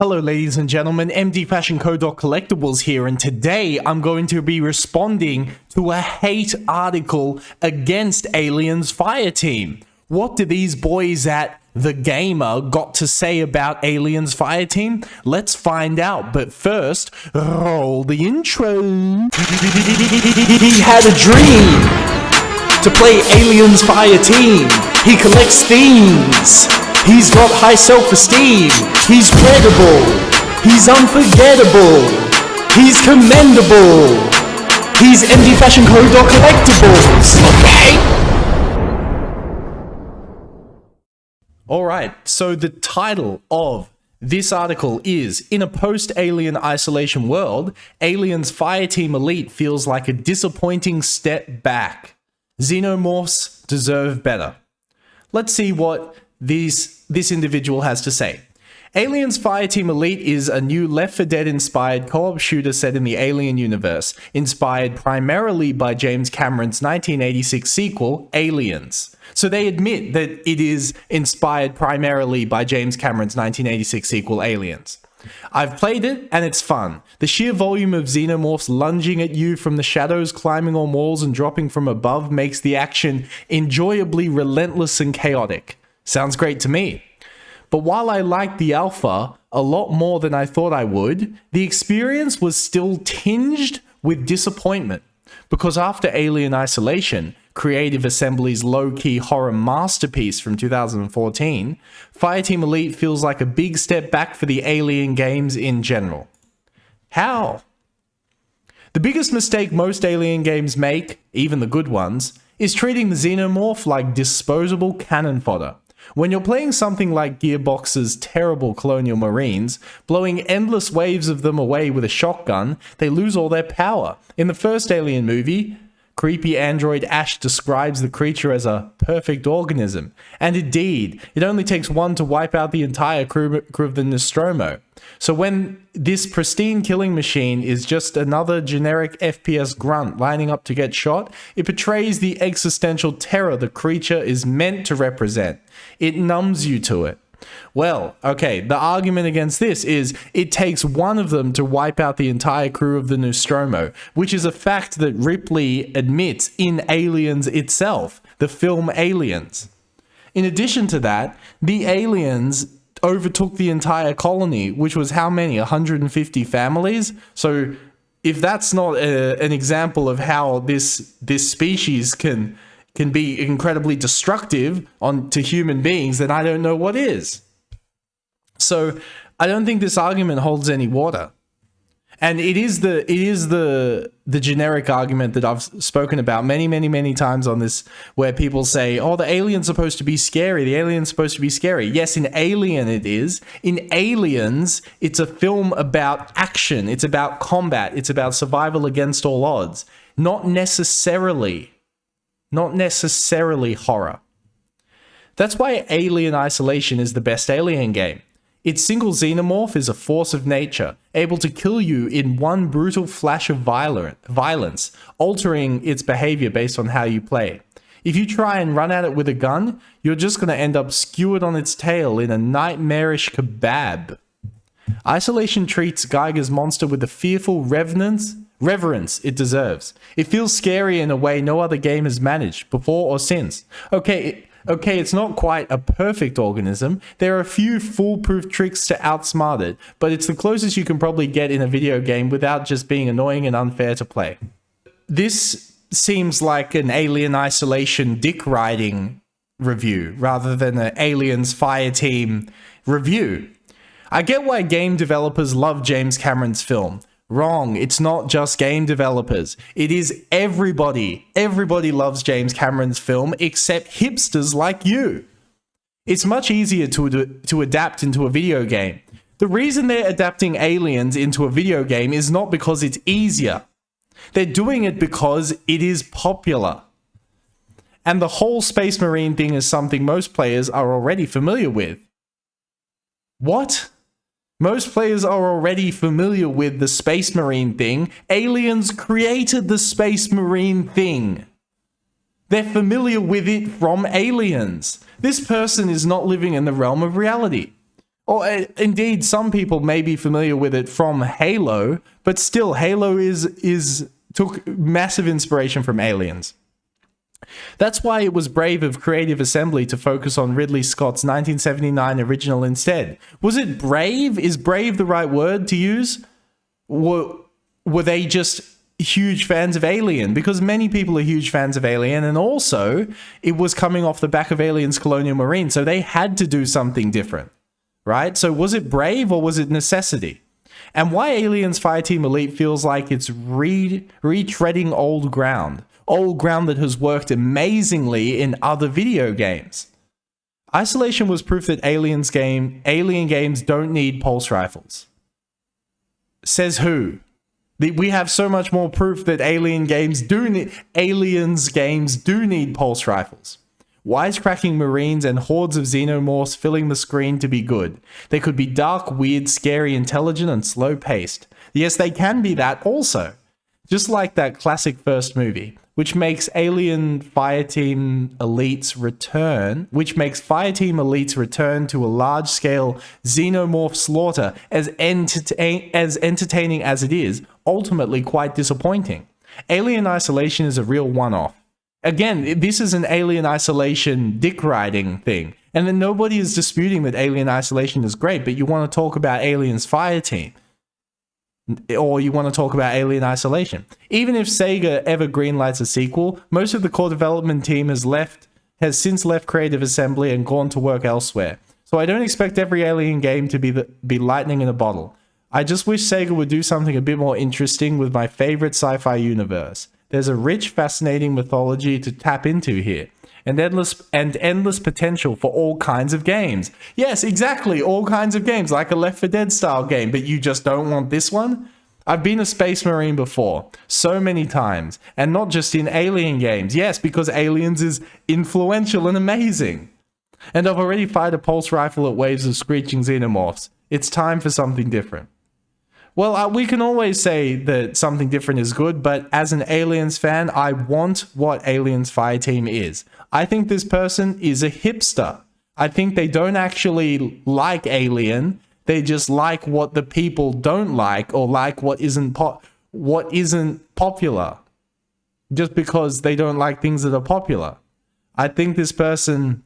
Hello ladies and gentlemen, MD Fashion Co. Collectibles here, and today I'm going to be responding to a hate article against Aliens Fireteam. What do these boys at The Gamer got to say about Aliens Fireteam? Let's find out, but first, roll the intro. He had a dream to play Aliens Fireteam. He collects themes. He's got high self-esteem. He's credible. He's unforgettable. He's commendable. He's MD Fashion Co. Collectibles. Okay? Alright, so the title of this article is, in a post-alien isolation world, Aliens Fireteam Elite feels like a disappointing step back. Xenomorphs deserve better. Let's see what this individual has to say. Aliens Fireteam Elite is a new Left 4 Dead inspired co-op shooter set in the Alien universe, inspired primarily by James Cameron's 1986 sequel, Aliens. So they admit that it is inspired primarily by James Cameron's 1986 sequel, Aliens. I've played it, and it's fun. The sheer volume of xenomorphs lunging at you from the shadows, climbing on walls, and dropping from above makes the action enjoyably relentless and chaotic. Sounds great to me. But while I liked the alpha a lot more than I thought I would, the experience was still tinged with disappointment. Because after Alien Isolation, Creative Assembly's low-key horror masterpiece from 2014, Fireteam Elite feels like a big step back for the Alien games in general. How? The biggest mistake most Alien games make, even the good ones, is treating the xenomorph like disposable cannon fodder. When you're playing something like Gearbox's terrible Colonial Marines, blowing endless waves of them away with a shotgun, they lose all their power. In the first Alien movie, creepy android Ash describes the creature as a perfect organism. And indeed, it only takes one to wipe out the entire crew of the Nostromo. So when this pristine killing machine is just another generic FPS grunt lining up to get shot, it portrays the existential terror the creature is meant to represent. It numbs you to it. Well, okay, the argument against this is it takes one of them to wipe out the entire crew of the Nostromo, which is a fact that Ripley admits in Aliens itself, the film Aliens. In addition to that, the aliens overtook the entire colony, which was how many? 150 families? So if that's not an example of how this species can be incredibly destructive to human beings, then I don't know what is. So I don't think this argument holds any water. And it is the generic argument that I've spoken about many times on this, where people say, oh, the alien's supposed to be scary. The alien's supposed to be scary. Yes, in Alien it is. In Aliens, it's a film about action. It's about combat. It's about survival against all odds. Not necessarily horror. That's why Alien Isolation is the best Alien game. Its single xenomorph is a force of nature, able to kill you in one brutal flash of violence, altering its behavior based on how you play. If you try and run at it with a gun, you're just going to end up skewered on its tail in a nightmarish kebab. Isolation treats Geiger's monster with the fearful reverence it deserves. It feels scary in a way no other game has managed, before or since. Okay, it's not quite a perfect organism. There are a few foolproof tricks to outsmart it, but it's the closest you can probably get in a video game without just being annoying and unfair to play. This seems like an Alien Isolation dick riding review, rather than an Aliens Fireteam review. I get why game developers love James Cameron's film. Wrong. It's not just game developers. It is everybody. Everybody loves James Cameron's film except hipsters like you. It's much easier to adapt into a video game. The reason they're adapting Aliens into a video game is not because it's easier. They're doing it because it is popular. And the whole Space Marine thing is something most players are already familiar with. What? Most players are already familiar with the Space Marine thing. Aliens created the Space Marine thing. They're familiar with it from Aliens. This person is not living in the realm of reality. Or indeed, some people may be familiar with it from Halo, but still, Halo is took massive inspiration from Aliens. That's why it was brave of Creative Assembly to focus on Ridley Scott's 1979 original instead. Was it brave? Is brave the right word to use? Were they just huge fans of Alien? Because many people are huge fans of Alien, and also it was coming off the back of Aliens Colonial Marine, so they had to do something different, right? So was it brave or was it necessity? And why Aliens Fireteam Elite feels like it's retreading old ground that has worked amazingly in other video games. Isolation was proof that alien games don't need pulse rifles. Says who? We have so much more proof that aliens games do need pulse rifles. Wisecracking Marines and hordes of xenomorphs filling the screen to be good. They could be dark, weird, scary, intelligent, and slow-paced. Yes, they can be that also. Just like that classic first movie, which makes Fireteam Elite's return to a large-scale xenomorph slaughter as entertaining as it is, ultimately quite disappointing. Alien Isolation is a real one-off. Again, this is an Alien Isolation dick-riding thing, and then nobody is disputing that Alien Isolation is great, but you want to talk about Aliens Fireteam, or you want to talk about Alien Isolation. Even if Sega ever greenlights a sequel, most of the core development team has since left Creative Assembly and gone to work elsewhere. So I don't expect every Alien game to be lightning in a bottle. I just wish Sega would do something a bit more interesting with my favorite sci-fi universe. There's a rich, fascinating mythology to tap into here, and endless potential for all kinds of games. Yes, exactly, all kinds of games, like a Left 4 Dead style game, but you just don't want this one? I've been a Space Marine before, so many times, and not just in Alien games. Yes, because Aliens is influential and amazing. And I've already fired a pulse rifle at waves of screeching xenomorphs. It's time for something different. Well, we can always say that something different is good, but as an Aliens fan, I want what Aliens Fireteam is. I think this person is a hipster. I think they don't actually like Alien. They just like what the people don't like, or like what isn't popular. Just because they don't like things that are popular. I think this person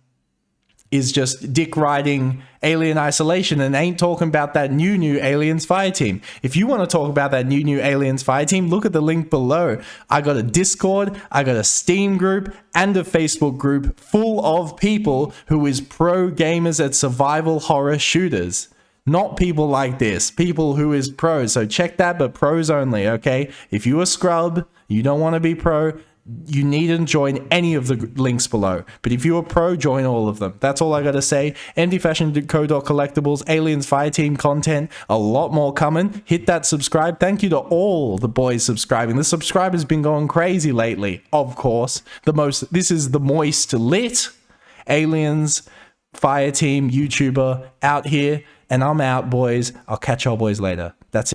is just dick riding Alien Isolation and ain't talking about that new Aliens Fireteam. If you want to talk about that new Aliens Fireteam, look at the link below. I got a Discord, I got a Steam group, and a Facebook group full of people who is pro gamers at survival horror shooters. Not people like this, people who is pro. So check that, but pros only, okay? If you a scrub, you don't want to be pro, you needn't join any of the links below. But if you're a pro, join all of them. That's all I gotta say. MDFashionCo.collectibles, Aliens Fireteam content, a lot more coming. Hit that subscribe. Thank you to all the boys subscribing. The subscriber's been going crazy lately, of course. This is the moist lit Aliens Fireteam YouTuber out here. And I'm out, boys. I'll catch y'all boys later.